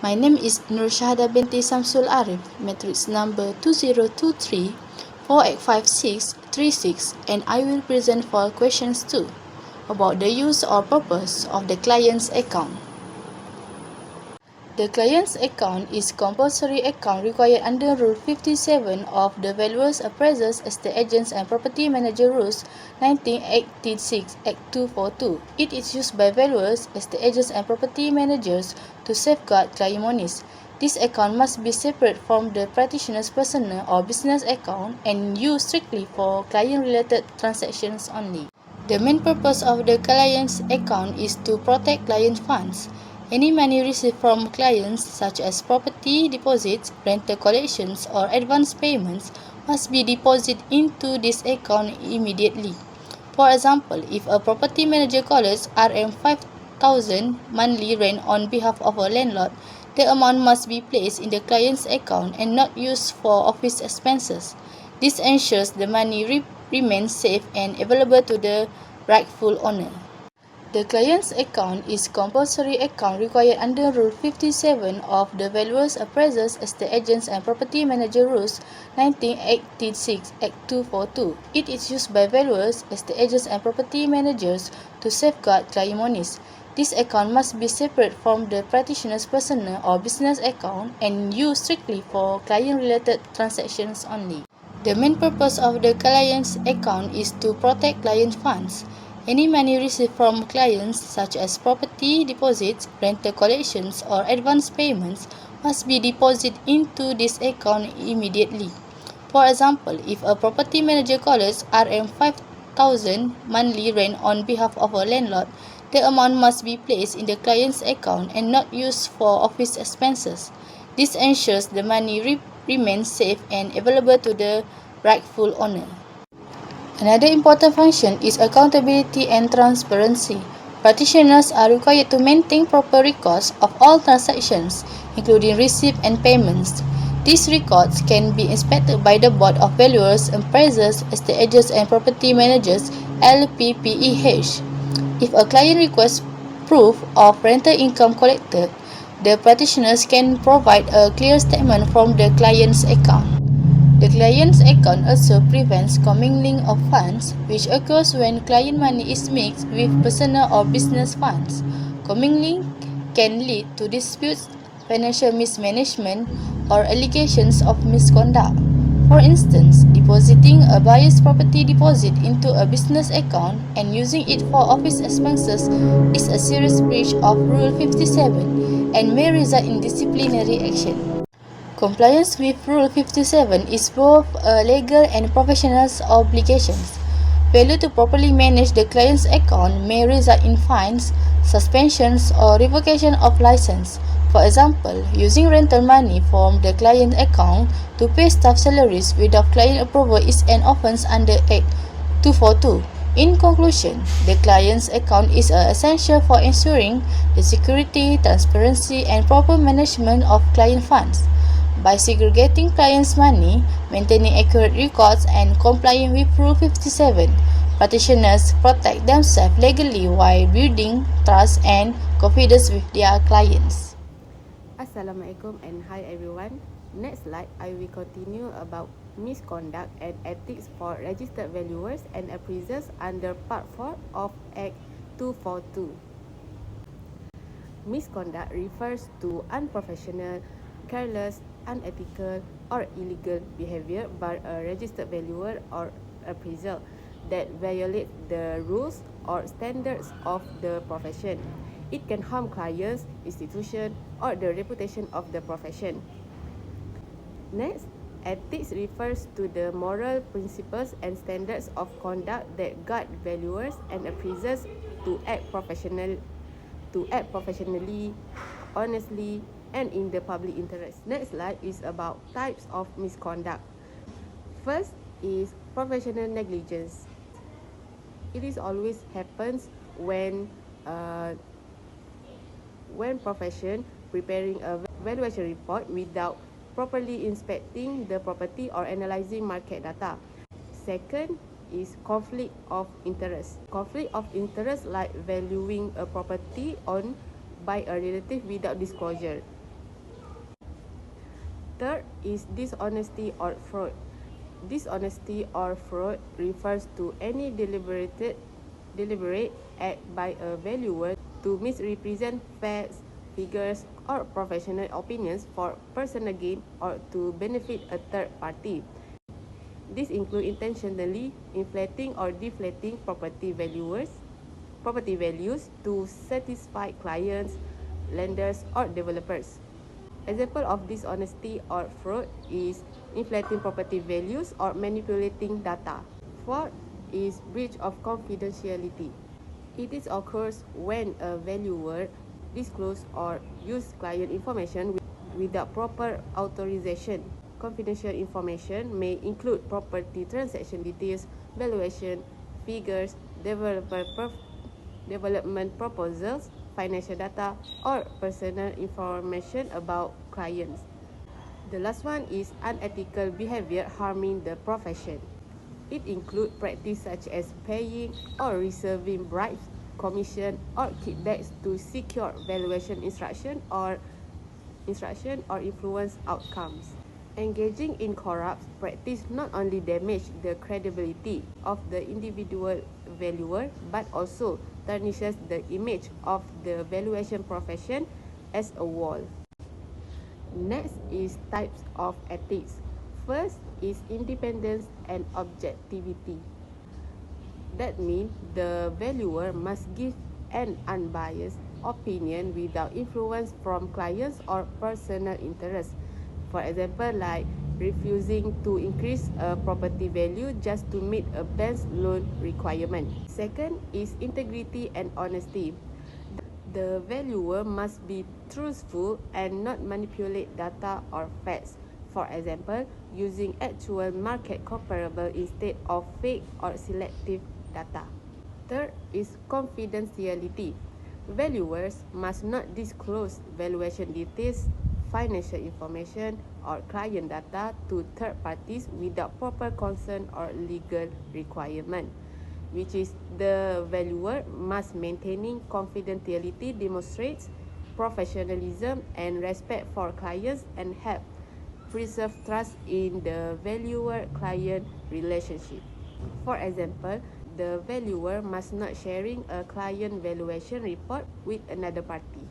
My name is Nur Shahada binti Samsul Arif, matrix number 2023 485636, and I will present for questions 2 about the use or purpose of the client's account. The client's account is compulsory account required under Rule 57 of the Valuers, Appraisers, Estate Agents and Property Manager Rules 1986 Act 242. It is used by valuers, estate agents and property managers to safeguard client monies. This account must be separate from the practitioner's personal or business account and used strictly for client-related transactions only. The main purpose of the client's account is to protect client funds. Any money received from clients, such as property deposits, rental collections, or advance payments, must be deposited into this account immediately. For example, if a property manager collects Rm5,000 monthly rent on behalf of a landlord, the amount must be placed in the client's account and not used for office expenses. This ensures the money remains safe and available to the rightful owner. The client's account is compulsory account required under Rule 57 of the Valuers, Appraisers, Estate Agents and Property Manager Rules 1986 Act 242. It is used by valuers, estate agents and property managers to safeguard client monies. This account must be separate from the practitioner's personal or business account and used strictly for client-related transactions only. The main purpose of the client's account is to protect client funds. Any money received from clients, such as property deposits, rental collections, or advance payments, must be deposited into this account immediately. For example, if a property manager collects Rm5,000 monthly rent on behalf of a landlord, the amount must be placed in the client's account and not used for office expenses. This ensures the money remains safe and available to the rightful owner. Another important function is accountability and transparency. Practitioners are required to maintain proper records of all transactions, including receipts and payments. These records can be inspected by the Board of Valuers, Appraisers, Estate Agents and Property Managers (LPPEH). If a client requests proof of rental income collected, the practitioners can provide a clear statement from the client's account. The client's account also prevents commingling of funds, which occurs when client money is mixed with personal or business funds. Commingling can lead to disputes, financial mismanagement, or allegations of misconduct. For instance, depositing a buyer's property deposit into a business account and using it for office expenses is a serious breach of Rule 57 and may result in disciplinary action. Compliance with Rule 57 is both a legal and professional obligation. Failure to properly manage the client's account may result in fines, suspensions, or revocation of license. For example, using rental money from the client account to pay staff salaries without client approval is an offence under Act 242. In conclusion, the client's account is essential for ensuring the security, transparency, and proper management of client funds. By segregating clients' money, maintaining accurate records, and complying with Rule 57, practitioners protect themselves legally while building trust and confidence with their clients. Assalamualaikum and hi everyone. Next slide, I will continue about misconduct and ethics for registered valuers and appraisers under Part 4 of Act 242. Misconduct refers to unprofessional, careless, unethical, or illegal behavior by a registered valuer or appraiser that violates the rules or standards of the profession. It can harm clients, institutions, or the reputation of the profession. Next, ethics refers to the moral principles and standards of conduct that guide valuers and appraisers to act professionally, honestly, and in the public interest. Next slide is about types of misconduct. First is professional negligence. It is always happens when profession preparing a valuation report without properly inspecting the property or analyzing market data. Second is conflict of interest. Conflict of interest like valuing a property owned by a relative without disclosure. Third is dishonesty or fraud. Dishonesty or fraud refers to any deliberate act by a valuer to misrepresent facts, figures, or professional opinions for personal gain or to benefit a third party. This includes intentionally inflating or deflating property values to satisfy clients, lenders, or developers. Example of dishonesty or fraud is inflating property values or manipulating data. Fourth is breach of confidentiality. It occurs when a valuer discloses or uses client information without proper authorization. Confidential information may include property transaction details, valuation, figures, development proposals, financial data, or personal information about clients. The last one is unethical behavior harming the profession. It includes practice such as paying or receiving bribes, commission, or kickbacks to secure valuation instruction or influence outcomes. Engaging in corrupt practice not only damage the credibility of the individual valuer but also tarnishes the image of the valuation profession as a whole. Next is types of ethics. First is independence and objectivity. That means the valuer must give an unbiased opinion without influence from clients or personal interests. For example, like refusing to increase a property value just to meet a bank's loan requirement. Second is integrity and honesty. The valuer must be truthful and not manipulate data or facts. For example, using actual market comparable instead of fake or selective data. Third is confidentiality. Valuers must not disclose valuation details, financial information, or client data to third parties without proper consent or legal requirement, which is the valuer must maintaining confidentiality demonstrates professionalism and respect for clients and help preserve trust in the valuer-client relationship. For example, the valuer must not sharing a client valuation report with another party.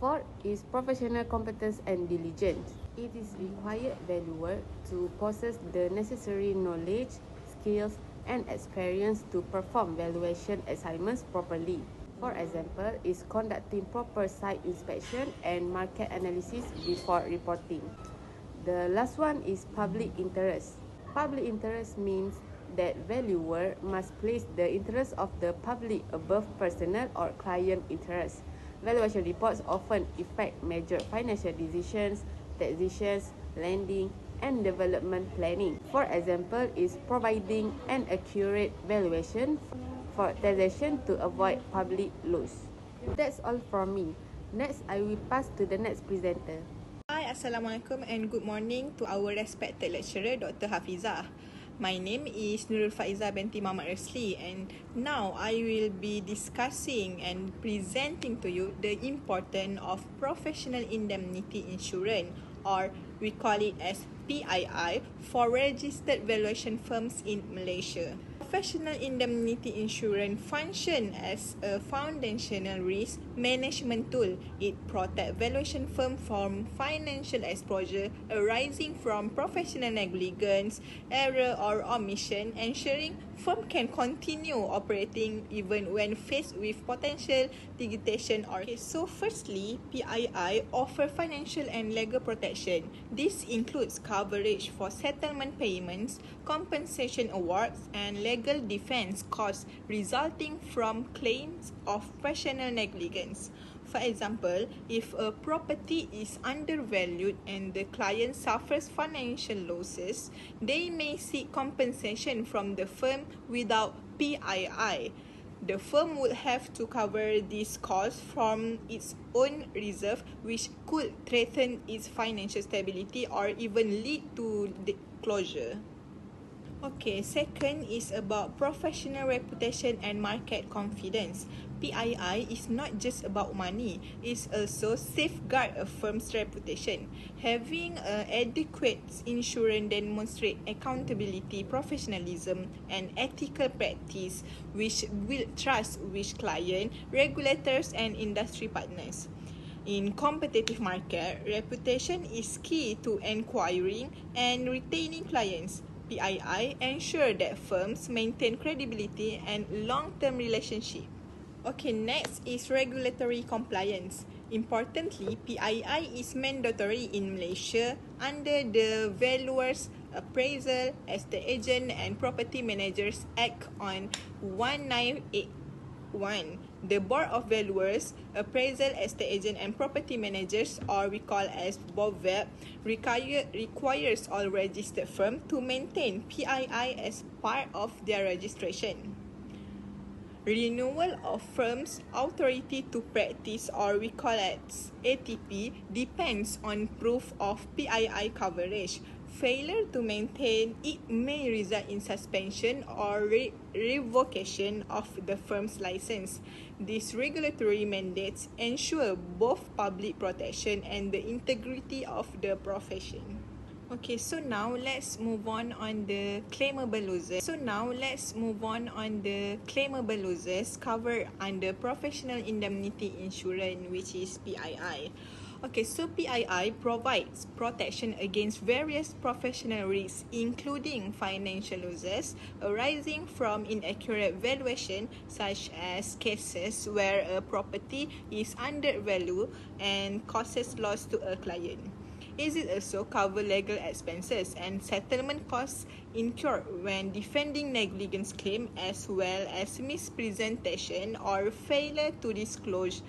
Fourth is professional competence and diligence. It is required valuer to possess the necessary knowledge, skills, and experience to perform valuation assignments properly. For example, is conducting proper site inspection and market analysis before reporting. The last one is public interest. Public interest means that valuer must place the interest of the public above personal or client interest. Valuation reports often affect major financial decisions, taxations, lending, and development planning. For example, is providing an accurate valuation for taxation to avoid public loss. That's all from me. Next, I will pass to the next presenter. Hi, Assalamualaikum and good morning to our respected lecturer, Dr. Hafizah. My name is Nurul Faiza binti Muhammad Rasli and now I will be discussing and presenting to you the importance of professional indemnity insurance, or we call it as PII, for registered valuation firms in Malaysia. Professional indemnity insurance function as a foundational risk management tool. It protects valuation firms from financial exposure arising from professional negligence, error or omission, ensuring firm can continue operating even when faced with potential litigation or So firstly, PII offer financial and legal protection. This includes coverage for settlement payments, compensation awards, and legal defense costs resulting from claims of professional negligence. For example, if a property is undervalued and the client suffers financial losses, they may seek compensation from the firm without PII. The firm would have to cover these costs from its own reserve, which could threaten its financial stability or even lead to the closure. Okay, second is about professional reputation and market confidence. PII is not just about money, it's also safeguard a firm's reputation. Having adequate insurance demonstrate accountability, professionalism, and ethical practice which build trust with client, regulators, and industry partners. In competitive market, reputation is key to acquiring and retaining clients. PII ensure that firms maintain credibility and long-term relationship. Okay, next is regulatory compliance. Importantly, PII is mandatory in Malaysia under the Valuers Appraisal, Estate Agent and Property Managers Act on 1981. The Board of Valuers, Appraisal, Estate Agent and Property Managers, or we call as BOVAP, requires all registered firms to maintain PII as part of their registration. Renewal of firms' authority to practice, or we call it ATP, depends on proof of PII coverage. Failure to maintain it may result in suspension or revocation of the firm's license. These regulatory mandates ensure both public protection and the integrity of the profession. Okay, so now let's move on the claimable losses. Covered under professional indemnity insurance, which is PII. Okay, so PII provides protection against various professional risks, including financial losses arising from inaccurate valuation, such as cases where a property is undervalued and causes loss to a client. It also cover legal expenses and settlement costs incurred when defending negligence claim, as well as mispresentation or failure to disclose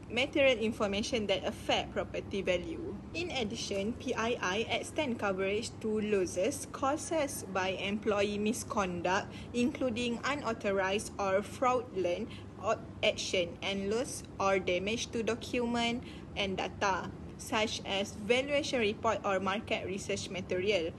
material information that affect property value. In addition, PII extend coverage to losses caused by employee misconduct, including unauthorized or fraudulent action, and loss or damage to document and data, such as valuation report or market research material.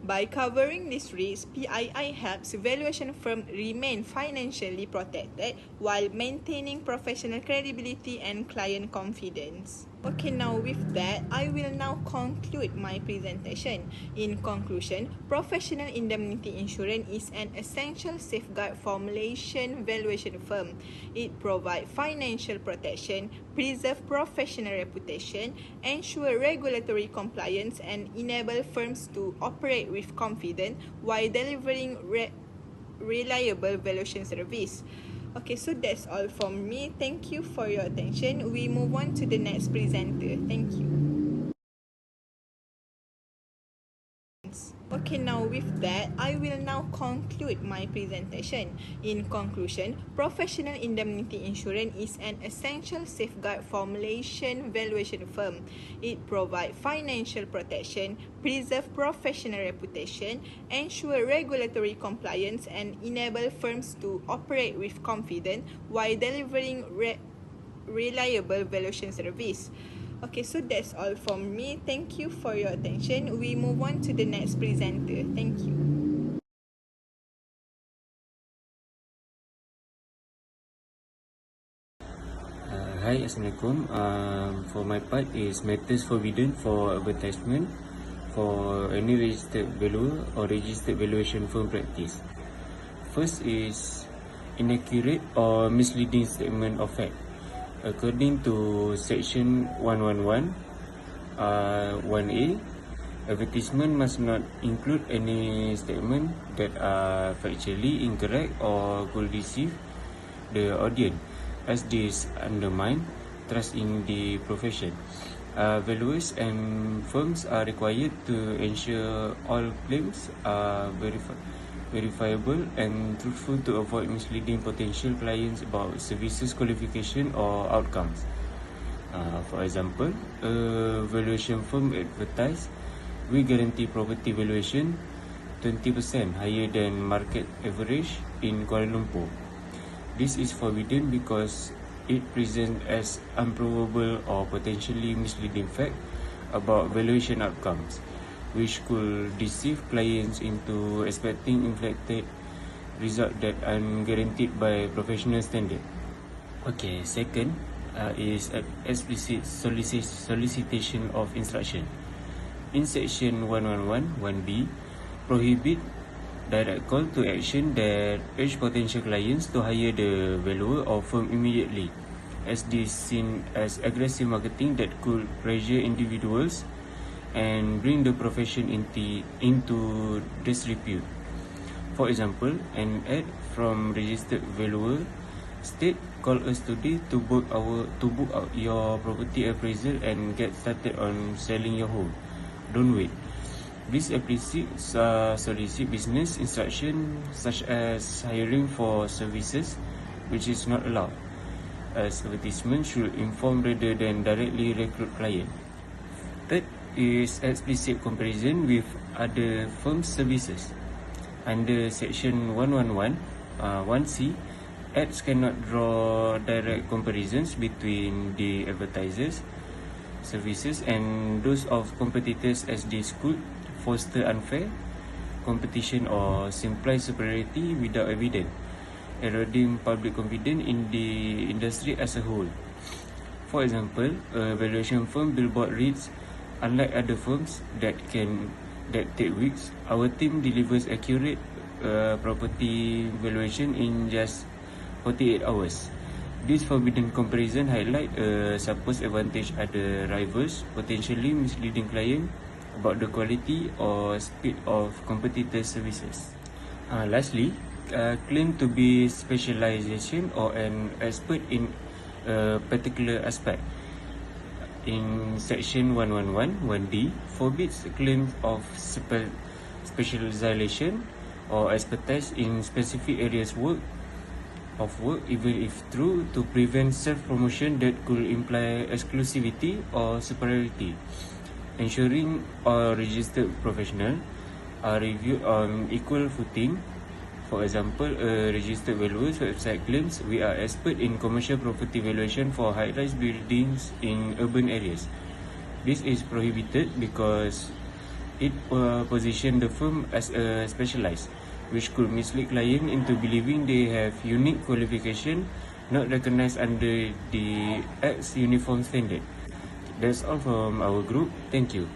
By covering these risks, PII helps valuation firms remain financially protected while maintaining professional credibility and client confidence. Okay, now with that, I will now conclude my presentation. In conclusion, professional indemnity insurance is an essential safeguard for Malaysian valuation firm. It provides financial protection, preserve professional reputation, ensure regulatory compliance, and enable firms to operate with confidence while delivering reliable valuation service. Okay, so that's all from me. Thank you for your attention. We move on to the next presenter. Thank you. Okay, now with that, I will now conclude my presentation. In conclusion, professional indemnity insurance is an essential safeguard for Malaysian valuation firm. It provides financial protection, preserve professional reputation, ensure regulatory compliance, and enable firms to operate with confidence while delivering reliable valuation service. Okay, so that's all from me. Thank you for your attention. We move on to the next presenter. Thank you. Hi, Assalamualaikum. For my part is matters forbidden for advertisement for any registered valuer or registered valuation firm practice. First is inaccurate or misleading statement of fact. According to Section 111, 1A, advertisement must not include any statement that are factually incorrect or could deceive the audience, as this undermine trust in the profession. Valuers and firms are required to ensure all claims are verifiable and truthful to avoid misleading potential clients about services, qualification or outcomes. For example, a valuation firm advertise, we guarantee property valuation 20% higher than market average in Kuala Lumpur. This is forbidden because it presents as unprovable or potentially misleading fact about valuation outcomes. which could deceive clients into expecting inflated results that are guaranteed by professional standard. Okay, second is explicit solicitation of instruction. In section 111 1B, prohibit direct call to action that urge potential clients to hire the valuer or firm immediately, as this seen as aggressive marketing that could pressure individuals and bring the profession into disrepute. For example, an ad from registered valuer state, "Call us today to book out your property appraisal and get started on selling your home. Don't wait." This explicit solicit business instruction such as hiring for services which is not allowed, as advertisement should inform rather than directly recruit client. Third is explicit comparison with other firms' services. Under section 111 1C, ads cannot draw direct comparisons between the advertisers' services and those of competitors, as this could foster unfair competition or imply superiority without evidence, eroding public confidence in the industry as a whole. For example, a valuation firm billboard reads, "Unlike other firms that take weeks, our team delivers accurate property valuation in just 48 hours. This forbidden comparison highlight a supposed advantage other rivals, potentially misleading client about the quality or speed of competitors' services. Lastly, claim to be specialization or an expert in a particular aspect. In section 111 1D, forbids claims of specialization or expertise in specific areas of work, even if true, to prevent self-promotion that could imply exclusivity or superiority, ensuring all registered professionals are reviewed on equal footing. For example, a registered valuer's website claims, "We are expert in commercial property valuation for high-rise buildings in urban areas." This is prohibited because it positions the firm as a specialized, which could mislead clients into believing they have unique qualification not recognized under the Act's uniform standard. That's all from our group. Thank you.